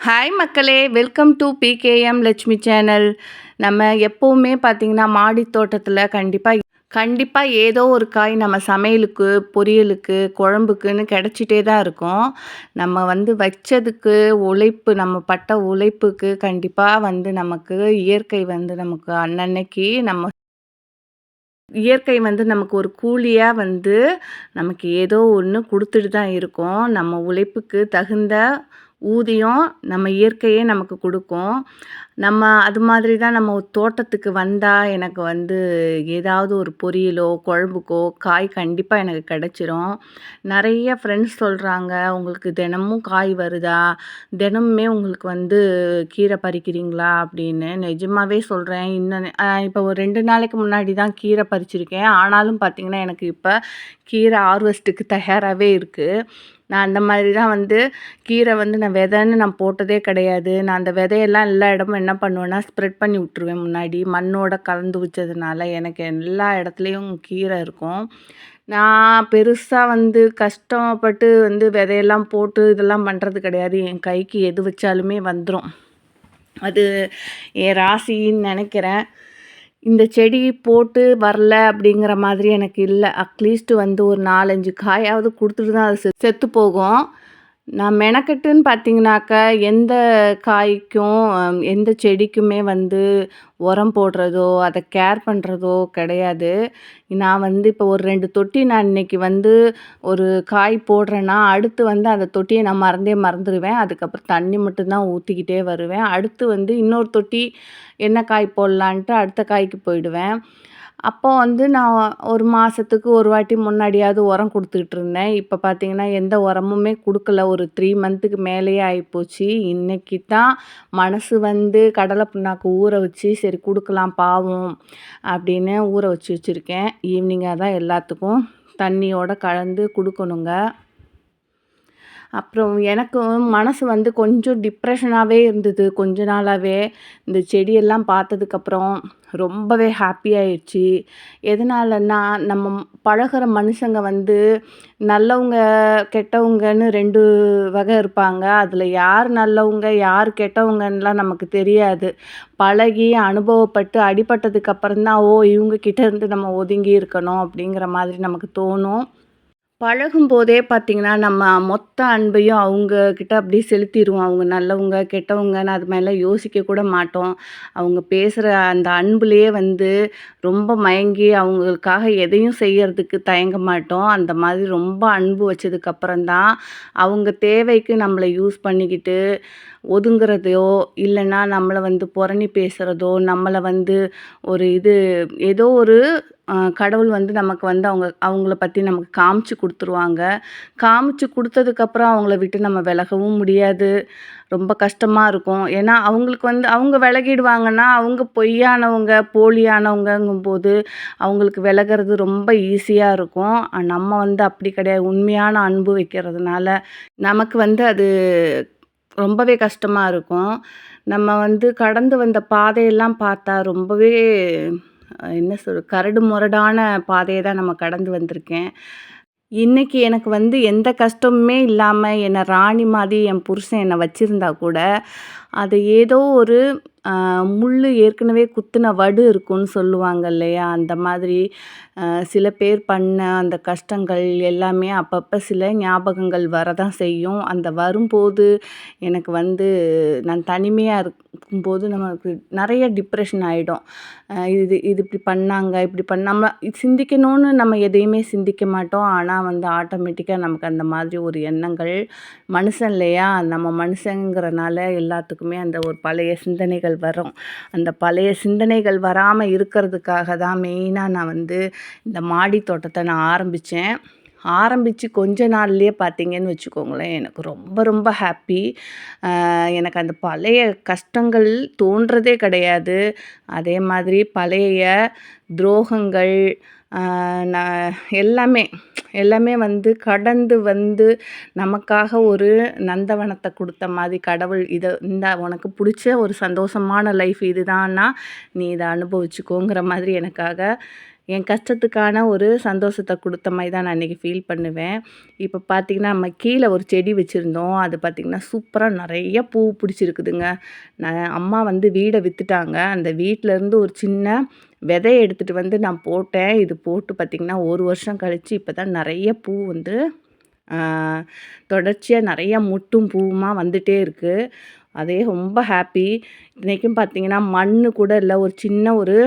Hi மக்களே, welcome to PKM Lakshmi channel. நம்ம எப்போவுமே பார்த்திங்கன்னா மாடி தோட்டத்தில் கண்டிப்பாக ஏதோ ஒரு காய் நம்ம சமையலுக்கு, பொரியலுக்கு, குழம்புக்குன்னு கிடச்சிட்டே தான் இருக்கும். நம்ம வச்சதுக்கு உழைப்பு, நம்ம பட்ட உழைப்புக்கு கண்டிப்பாக நமக்கு இயற்கை நமக்கு அன்னன்னைக்கு இயற்கை நமக்கு ஒரு கூலியாக நமக்கு ஏதோ ஒன்று கொடுத்துட்டு தான் இருக்கும். நம்ம உழைப்புக்கு தகுந்த ஊதியம் நம்ம இயற்கையே நமக்கு கொடுக்கும். நம்ம அது மாதிரி தான் நம்ம ஒரு தோட்டத்துக்கு வந்தால் எனக்கு ஏதாவது ஒரு பொரியலோ குழம்புக்கோ காய் கண்டிப்பாக எனக்கு கிடச்சிரும். நிறைய ஃப்ரெண்ட்ஸ் சொல்கிறாங்க, உங்களுக்கு தினமும் காய் வருதா, தினமுமே உங்களுக்கு கீரை பறிக்கிறீங்களா அப்படின்னு. நிஜமாகவே சொல்கிறேன். இன்னும் இப்போ ஒரு 2 நாளைக்கு முன்னாடி தான் கீரை பறிச்சிருக்கேன். ஆனாலும் பார்த்திங்கன்னா எனக்கு இப்போ கீரை ஹார்வெஸ்ட்டுக்கு தயாராகவே இருக்குது. நான் அந்த மாதிரி தான் கீரை நான் விதைன்னு நான் போட்டதே கிடையாது. நான் அந்த விதையெல்லாம் எல்லா இடமும் என்ன பண்ணுவேன்னா ஸ்ப்ரெட் பண்ணி விட்ருவேன். முன்னாடி மண்ணோட கலந்து வச்சதுனால எனக்கு எல்லா இடத்துலையும் கீரை இருக்கும். நான் பெருசாக கஷ்டப்பட்டு விதையெல்லாம் போட்டு இதெல்லாம் பண்ணுறது கிடையாது. என் கைக்கு எது வச்சாலுமே வந்துடும். அது என் ராசின்னு நினைக்கிறேன். இந்த செடி போட்டு வரல அப்படிங்கிற மாதிரி எனக்கு இல்லை. அட்லீஸ்ட்டு ஒரு 4-5 காயாவது கொடுத்துட்டு தான் அது செத்து போகும். நான் மெனக்கெட்டுன்னு பார்த்தீங்கன்னாக்கா எந்த காய்க்கும் எந்த செடிக்குமே உரம் போடுறதோ அதை கேர் பண்ணுறதோ கிடையாது. நான் இப்போ ஒரு 2 தொட்டி நான் இன்றைக்கி ஒரு காய் போடுறேன்னா அடுத்து அந்த தொட்டியை நான் மறந்துடுவேன். அதுக்கப்புறம் தண்ணி மட்டும்தான் ஊற்றிக்கிட்டே வருவேன். அடுத்து இன்னொரு தொட்டி என்ன காய் போடலான்ட்டு அடுத்த காய்க்கு போயிடுவேன். அப்போ நான் ஒரு மாதத்துக்கு ஒரு வாட்டி முன்னாடியாவது உரம் கொடுத்துக்கிட்டு இருந்தேன். இப்போ பார்த்திங்கன்னா எந்த உரமுமே கொடுக்கல. ஒரு 3 மந்த்துக்கு மேலேயே ஆகிப்போச்சு. இன்றைக்கி தான் மனசு கடலை புண்ணாக்கு ஊற வச்சு சரி கொடுக்கலாம் பாவம் அப்படின்னு ஊற வச்சுருக்கேன். ஈவினிங்காக தான் எல்லாத்துக்கும் தண்ணியோடு கலந்து கொடுக்கணுங்க. அப்புறம் எனக்கு மனசு கொஞ்சம் டிப்ரெஷனாகவே இருந்தது கொஞ்ச நாளாகவே. இந்த செடியெல்லாம் பார்த்ததுக்கப்புறம் ரொம்பவே ஹாப்பியாகிடுச்சு. எதனாலன்னா நம்ம பழகிற மனுஷங்க நல்லவங்க கெட்டவங்கன்னு 2 வகை இருப்பாங்க. அதில் யார் நல்லவங்க யார் கெட்டவங்கன்னுலாம் நமக்கு தெரியாது. பழகி அனுபவப்பட்டு அடிபட்டதுக்கப்புறம் தான் இவங்கக்கிட்ட இருந்து நம்ம ஒதுங்கி இருக்கணும் அப்படிங்கிற மாதிரி நமக்கு தோணும். பழகும்போதே பார்த்திங்கன்னா நம்ம மொத்த அன்பையும் அவங்கக்கிட்ட அப்படியே செலுத்திடுவோம். அவங்க நல்லவங்க கெட்டவங்கன்னு அது மேலே யோசிக்க கூட மாட்டோம். அவங்க பேசுகிற அந்த அன்புலேயே ரொம்ப மயங்கி அவங்களுக்காக எதையும் செய்யறதுக்கு தயங்க மாட்டோம். அந்த மாதிரி ரொம்ப அன்பு வச்சதுக்கப்புறம் தான் அவங்க தேவைக்கு நம்மளை யூஸ் பண்ணிக்கிட்டு ஒதுங்குறதோ இல்லைன்னா நம்மளை புரணி பேசுகிறதோ நம்மளை ஒரு ஏதோ ஒரு கடவுள் நமக்கு அவங்கள பற்றி நமக்கு காமிச்சு கொடுத்துருவாங்க. காமிச்சு கொடுத்ததுக்கப்புறம் அவங்கள விட்டு நம்ம விலகவும் முடியாது. ரொம்ப கஷ்டமாக இருக்கும். ஏன்னா அவங்களுக்கு அவங்க விலகிடுவாங்கன்னா அவங்க பொய்யானவங்க போலியானவங்கங்கும்போது அவங்களுக்கு விலகிறது ரொம்ப ஈஸியாக இருக்கும். நம்ம அப்படி கிடையாது. உண்மையான அன்பு வைக்கிறதுனால நமக்கு அது ரொம்பவே கஷ்டமாக இருக்கும். நம்ம கடந்து வந்த பாதையெல்லாம் பார்த்தா ரொம்பவே என்ன கரடு முரடான பாதையை தான் நம்ம கடந்து வந்திருக்கேன். இன்றைக்கி எனக்கு எந்த கஷ்டமுமே இல்லாமல் என்னை ராணி மாதிரி என் புருஷன் என்னை வச்சுருந்தா கூட அது ஏதோ ஒரு முள் ஏற்கனவே குத்தின வடு இருக்குன்னு சொல்லுவாங்க இல்லையா, அந்த மாதிரி சில பேர் பண்ண அந்த கஷ்டங்கள் எல்லாமே அப்பப்போ சில ஞாபகங்கள் வரதான் செய்யும். அந்த வரும்போது எனக்கு நான் தனிமையாக இருக்கும்போது நமக்கு நிறைய டிப்ரெஷன் ஆகிடும். இது இது இப்படி பண்ணாங்க இப்படி நம்ம சிந்திக்கணும்னு நம்ம எதையுமே சிந்திக்க மாட்டோம். ஆனால் ஆட்டோமேட்டிக்காக நமக்கு அந்த மாதிரி ஒரு எண்ணங்கள் மனுஷன் இல்லையா, நம்ம மனுஷங்கிறனால எல்லாத்துக்குமே அந்த ஒரு பழைய சிந்தனைகள் வரும். அந்த பழைய சிந்தனைகள் வராமல் இருக்கிறதுக்காக தான் மெயினாக நான் இந்த மாடி தோட்டத்தை நான் ஆரம்பித்தேன். ஆரம்பித்து கொஞ்ச நாள்லேயே பார்த்தீங்கன்னு வச்சுக்கோங்களேன், எனக்கு ரொம்ப ரொம்ப ஹாப்பி. எனக்கு அந்த பழைய கஷ்டங்கள் தோன்றதே கிடையாது. அதே மாதிரி பழைய துரோகங்கள் நான் எல்லாமே கடந்து நமக்காக ஒரு நந்தவனத்தை கொடுத்த மாதிரி கடவுள் இதை உனக்கு பிடிச்ச ஒரு சந்தோஷமான லைஃப் இதுதான்னா நீ இதை அனுபவிச்சுக்கோங்கிற மாதிரி எனக்காக என் கஷ்டத்துக்கான ஒரு சந்தோஷத்த குடுத்த மாரி தான் நான் அன்னைக்கு ஃபீல் பண்ணுவேன். இப்ப பார்த்தீங்கன்னா, நம்ம கீழ ஒரு செடி வச்சிருந்தோம். அது பார்த்தீங்கன்னா, சூப்பரா நெறைய பூ பிடிச்சிருக்குதுங்க. அம்மா வந்து வீட வித்துட்டாங்க. அந்த வீட்லருந்து ஒரு சின்ன விதைய எடுத்துட்டு வந்து நான் போட்டேன். இது போட்டு பார்த்தீங்கன்னா, 1 வருஷம் கழிச்சு இப்ப தான் நெறைய பூ வந்து ஆ தொடர்ச்சியா நெறைய மொட்டும் பூவுமா வந்துட்டே இருக்கு. அதே ரொம்ப ஹாப்பி. இத்தனைக்கும் பார்த்தீங்கன்னா, மண்ணு கூட இல்ல. ஒரு சின்ன ஒரு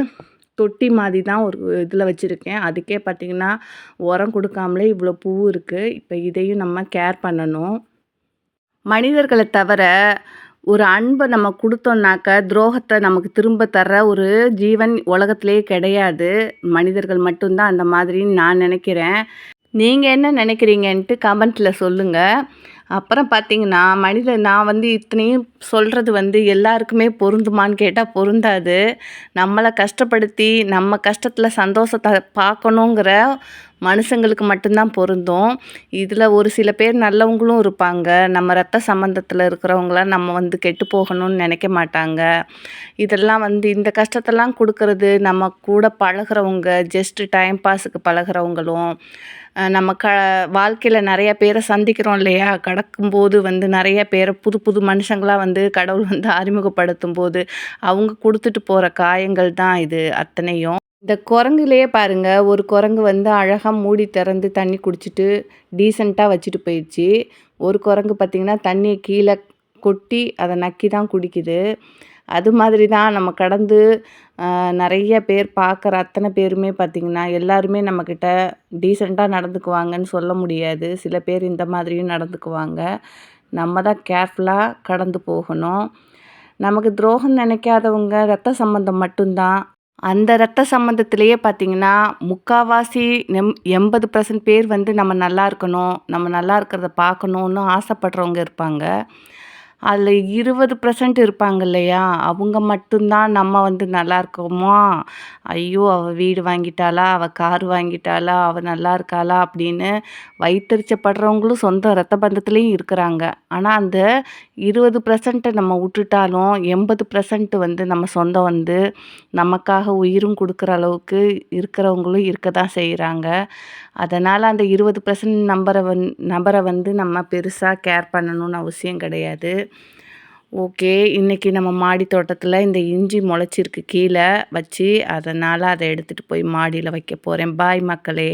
தொட்டி மாதிரி தான் ஒரு இதில வச்சிருக்கேன். அதுக்கே பார்த்தீங்கன்னா, உரம் குடுக்காமலே இவ்வளோ பூ இருக்கு. இப்ப இதையும் நம்ம கேர் பண்ணணும். மனிதர்கள தவிர, ஒரு அன்ப நம்ம குடுத்தோம்னாக்க, துரோகத்த நமக்கு திரும்ப தர்ற ஒரு ஜீவன் உலகத்திலேயே கிடையாது. மனிதர்கள் மட்டும் தான் அந்த மாதிரின்னு நான் நெனைக்கிறேன். நீங்க என்ன நினைக்கிறீங்கன்ட்டு கமெண்ட்ல சொல்லுங்க. அப்புறம் பார்த்தீங்கன்னா, நான் வந்து இத்தனையும் சொல்றது வந்து எல்லாருக்குமே பொருந்துமான்னு கேட்டா பொருந்தாது. நம்மள கஷ்டப்படுத்தி, நம்ம கஷ்டத்தில சந்தோஷத்த பார்க்கணுங்கிற மனுஷங்களுக்கு மட்டும் தான் பொருந்தும். இதில ஒரு சில பேர் நல்லவங்களும் இருப்பாங்க. நம்ம ரத்த சம்பந்தத்தில இருக்கிறவங்கள நம்ம வந்து கெட்டு போகணும்னு நினைக்க மாட்டாங்க. இதெல்லாம் வந்து இந்த கஷ்டத்தெல்லாம் குடுக்கறது நம்ம கூட பழகுறவங்க, ஜஸ்ட் டைம் பாஸுக்கு பழகுறவங்களும், நம்ம வாழ்க்கையில நெறைய பேர சந்திக்கிறோம் இல்லையா? கடக்கும்போது வந்து நெறைய பேர புது புது மனுஷங்களா வந்து கடவுள் வந்து அறிமுகப்படுத்தும்போது, அவங்க குடுத்துட்டு போற காயங்கள் தான் இது அத்தனையும். இந்த குரங்குலயே பாருங்க, ஒரு குரங்கு வந்து அழகா மூடி திறந்து தண்ணி குடிச்சிட்டு, டீசென்ட்டா வச்சுட்டு போயிடுச்சு. ஒரு குரங்கு பார்த்தீங்கன்னா, தண்ணிய கீழ கொட்டி அத நக்கி தான் குடிக்குது. அது மாதிரி தான் நம்ம கடந்து நெறைய பேர் பார்க்குற அத்தனை பேருமே பார்த்திங்கன்னா, எல்லாருமே நம்மக்கிட்ட டீசென்ட்டா நடந்துக்குவாங்கன்னு சொல்ல முடியாது. சில பேர் இந்த மாதிரியும் நடந்துக்குவாங்க. நம்ம தான் கேர்ஃபுல்லா கடந்து போகணும். நமக்கு துரோகம் நினைக்காதவங்க ரத்த சம்பந்தம் மட்டும்தான். அந்த ரத்த சம்பந்தத்திலேயே பார்த்தீங்கன்னா, முக்காவாசி 80% பேர் வந்து நம்ம நல்லா இருக்கணும், நம்ம நல்லா இருக்கிறத பார்க்கணுன்னு ஆசைப்படுறவங்க இருப்பாங்க. அதில 20% இருப்பாங்க இல்லையா? அவங்க மட்டும் தான் நம்ம வந்து நல்லா இருக்கோமா? ஐயோ! அவ வீடு வாங்கிட்டாளா? அவ கார் வாங்கிட்டாளா? அவ நல்லா இருக்காளா? அப்படின்னு வயித்தெரிச்சப்படுறவங்களும் சொந்த ரத்த பந்தத்திலயும் இருக்கிறாங்க. ஆனா, அந்த 20% நம்ம விட்டுட்டாலும் 80% வந்து நம்ம சொந்தம் வந்து நமக்காக உயிரும் குடுக்குற அளவுக்கு இருக்கிறவங்களும் இருக்க தான் செய்றாங்க. அதனால அந்த 20% நபர வந்து நம்ம பெருசா கேர் பண்ணணும்னு அவசியம் கிடையாது. ஓகே. இன்னைக்கு நம்ம மாடி தோட்டத்தில இந்த இஞ்சி முளைச்சிருக்கு கீழ வச்சு, அதனால அத எடுத்துட்டு போய் மாடியில வைக்க போறேன். பாய் மக்களே!